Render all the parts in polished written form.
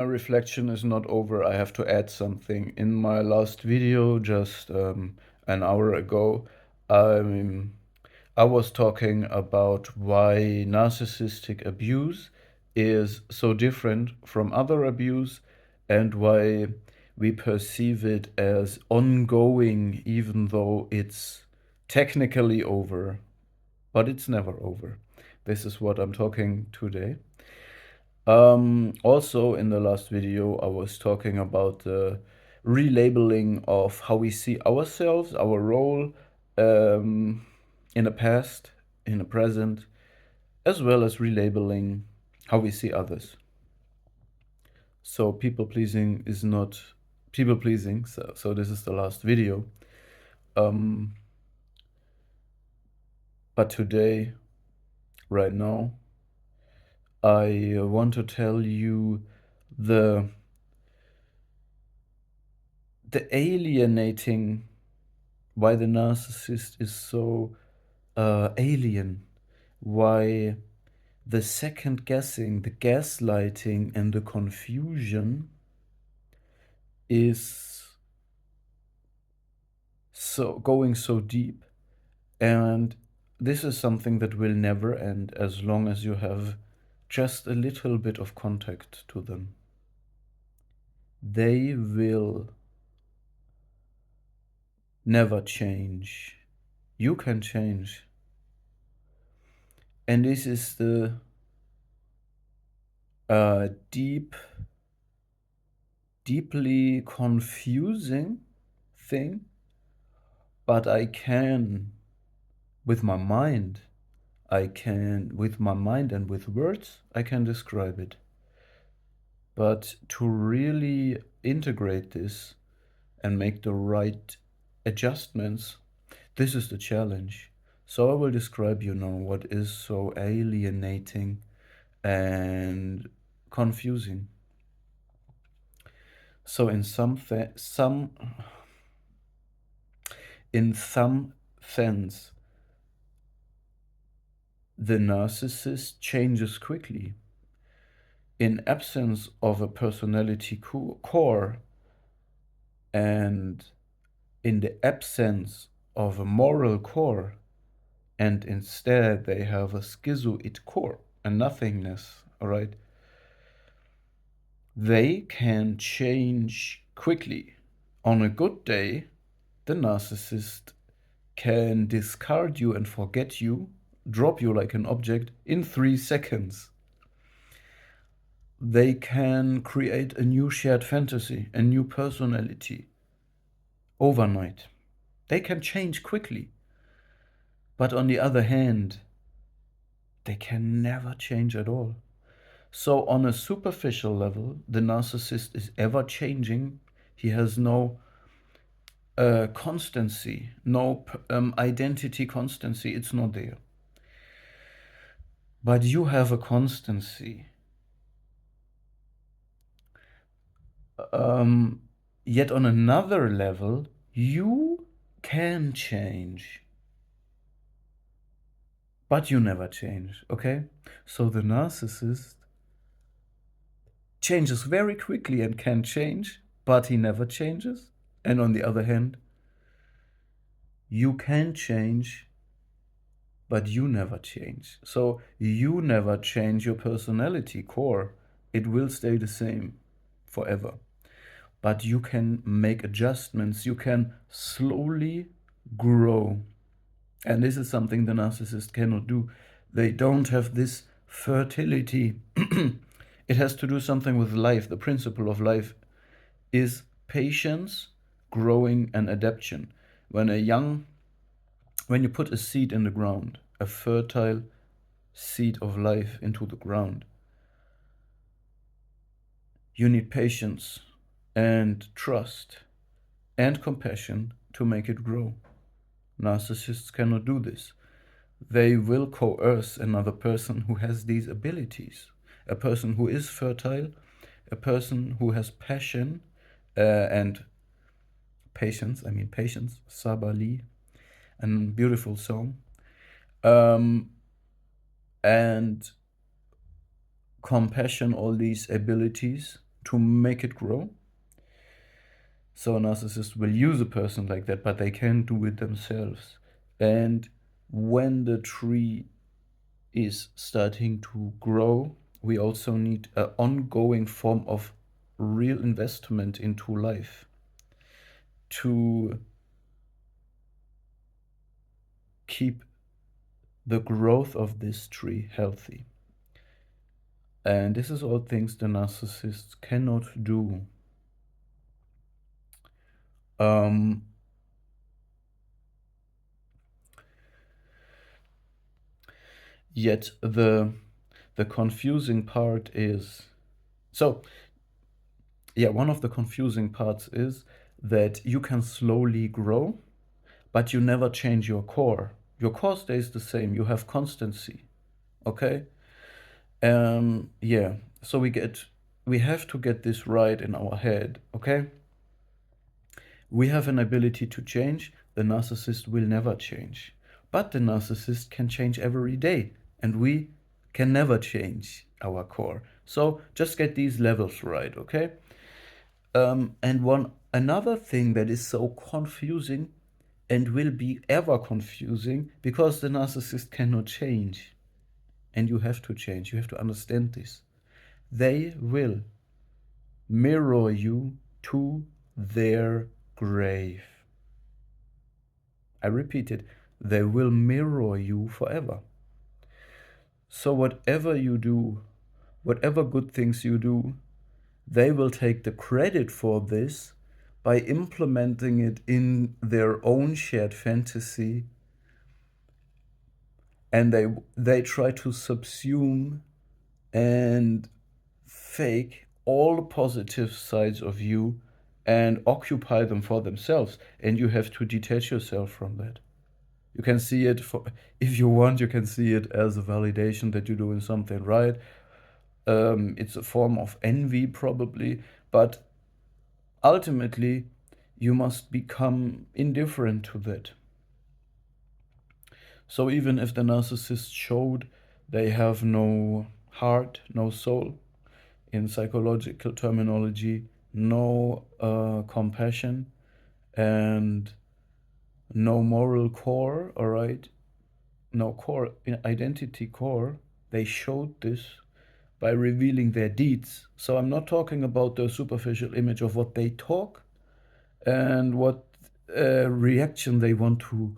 My reflection is not over. I have to add something. In my last video, just an hour ago, um, I was talking about why narcissistic abuse is so different from other abuse and why we perceive it as ongoing, even though it's technically over, but it's never over. This is what I'm talking today. Also, in the last video, I was talking about the relabeling of how we see ourselves, our role in the past, in the present, as well as relabeling how we see others. So, people pleasing is not people pleasing. So this is the last video. Um, but today, right now, I want to tell you the alienating why the narcissist is so alien, why the second guessing, the gaslighting, and the confusion is so going so deep. And this is something that will never end as long as you have just a little bit of contact to them. They will never change. You can change. And this is the deeply confusing thing, but with my mind, with my mind and with words, I can describe it. But to really integrate this and make the right adjustments, this is the challenge. So I will describe you now what is so alienating and confusing. So in some sense, the narcissist changes quickly. In absence of a personality core and in the absence of a moral core, and instead they have a schizoid core, a nothingness, all right? They can change quickly. On a good day, the narcissist can discard you and forget you, drop you like an object in 3 seconds. They can create a new shared fantasy, a new personality overnight. They can change quickly. But on the other hand, they can never change at all. So, on a superficial level, the narcissist is ever changing. He has no constancy, no identity constancy. It's not there. But you have a constancy. Yet, on another level, you can change. But you never change, okay? So, the narcissist changes very quickly and can change, but he never changes. And on the other hand, you can change, but you never change. So you never change your personality core. It will stay the same forever. But you can make adjustments. You can slowly grow. And this is something the narcissist cannot do. They don't have this fertility. It has to do something with life. The principle of life is patience, growing, and adaptation. When you put a seed in the ground, a fertile seed of life into the ground, you need patience and trust and compassion to make it grow. Narcissists cannot do this. They will coerce another person who has these abilities, a person who is fertile, a person who has passion and patience, Sabali, a beautiful song, and compassion, all these abilities to make it grow. So a narcissist will use a person like that, but they can't do it themselves. And when the tree is starting to grow, we also need an ongoing form of real investment into life to keep the growth of this tree healthy. And this is all things the narcissist cannot do. Um, Yet the confusing part is, so yeah, one of the confusing parts is that you can slowly grow, but you never change your core. Your core stays the same. You have constancy. Okay? Yeah. So we have to get this right in our head. Okay? We have an ability to change. The narcissist will never change. But the narcissist can change every day, and we can never change our core. So just get these levels right, okay? And one another thing that is so confusing and will be ever confusing because the narcissist cannot change. And you have to change. You have to understand this. They will mirror you to their grave. I repeat it, they will mirror you forever. So, whatever you do, whatever good things you do, they will take the credit for this by implementing it in their own shared fantasy, and they try to subsume and fake all the positive sides of you and occupy them for themselves, and you have to detach yourself from that. You can see it for, if you want, you can see it as a validation that you're doing something right. It's a form of envy, probably, but ultimately, you must become indifferent to that. So, even if the narcissist showed they have no heart, no soul, in psychological terminology, no compassion, and no moral core, all right, no core, identity core, they showed this by revealing their deeds. So I'm not talking about the superficial image of what they talk and what reaction they want to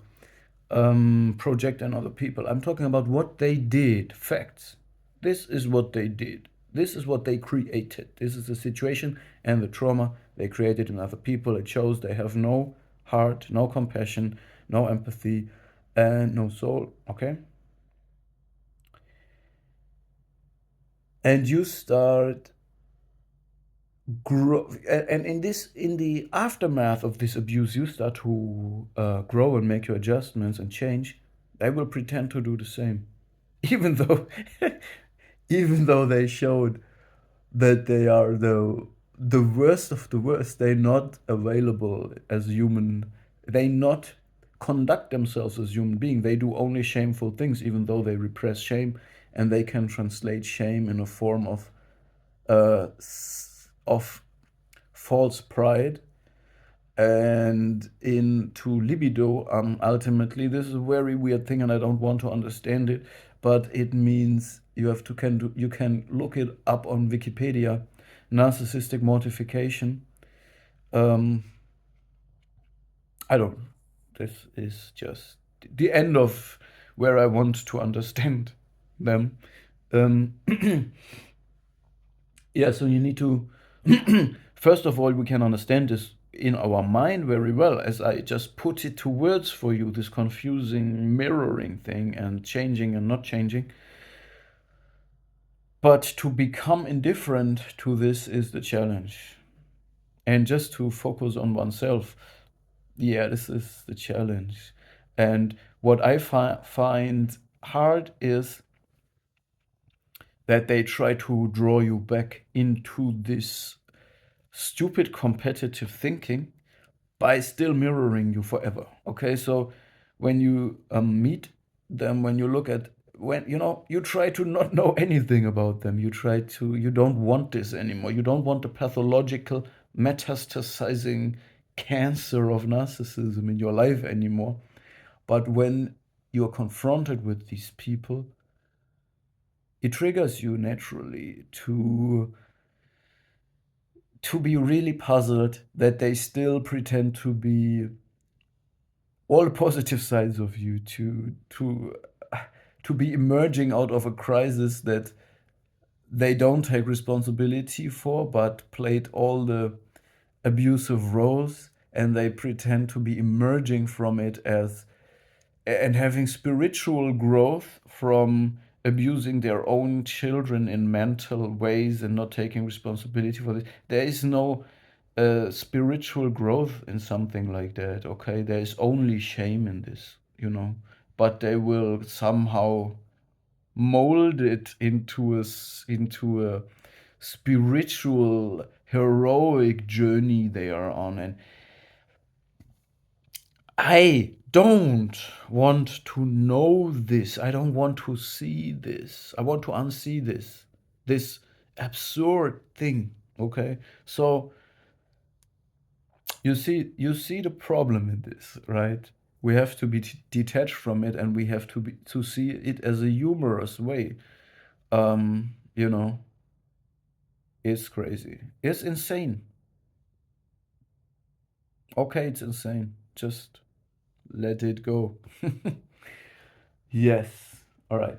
project on other people. I'm talking about what they did, facts. This is what they did. This is what they created. This is the situation and the trauma they created in other people. It shows they have no heart, no compassion, no empathy, and no soul. Okay? And you start grow, and in the aftermath of this abuse, you start to grow and make your adjustments and change. They will pretend to do the same, even though even though they showed that they are the worst of the worst. They're not available as human. They not conduct themselves as human beings. They do only shameful things, even though they repress shame, and they can translate shame in a form uh, of false pride and into libido. Ultimately, this is a very weird thing, and I don't want to understand it, but it means you have to you can look it up on Wikipedia. Narcissistic mortification. Um, I don't. This is just the end of where I want to understand them. Um, yeah, so you need to. First of all, we can understand this in our mind very well, as I just put it to words for you, this confusing mirroring thing and changing and not changing. But to become indifferent to this is the challenge. And just to focus on oneself, yeah, this is the challenge. And what I find hard is that they try to draw you back into this stupid competitive thinking by still mirroring you forever. Okay, so when you meet them, when you look at when you try to not know anything about them, you don't want this anymore, you don't want the pathological metastasizing cancer of narcissism in your life anymore. But when you're confronted with these people, it triggers you naturally to be really puzzled that they still pretend to be all the positive sides of you, to be emerging out of a crisis that they don't take responsibility for, but played all the abusive roles, and they pretend to be emerging from it as and having spiritual growth from abusing their own children in mental ways and not taking responsibility for this. There is no spiritual growth in something like that, okay? There is only shame in this. But they will somehow mold it into a spiritual heroic journey they are on. And I don't want to know this. I don't want to see this. I want to unsee this absurd thing. Okay, so you see the problem in this, right? We have to be detached from it, and we have to see it as a humorous way. You know, it's crazy. It's insane. Okay, it's insane. Just let it go. Yes. All right.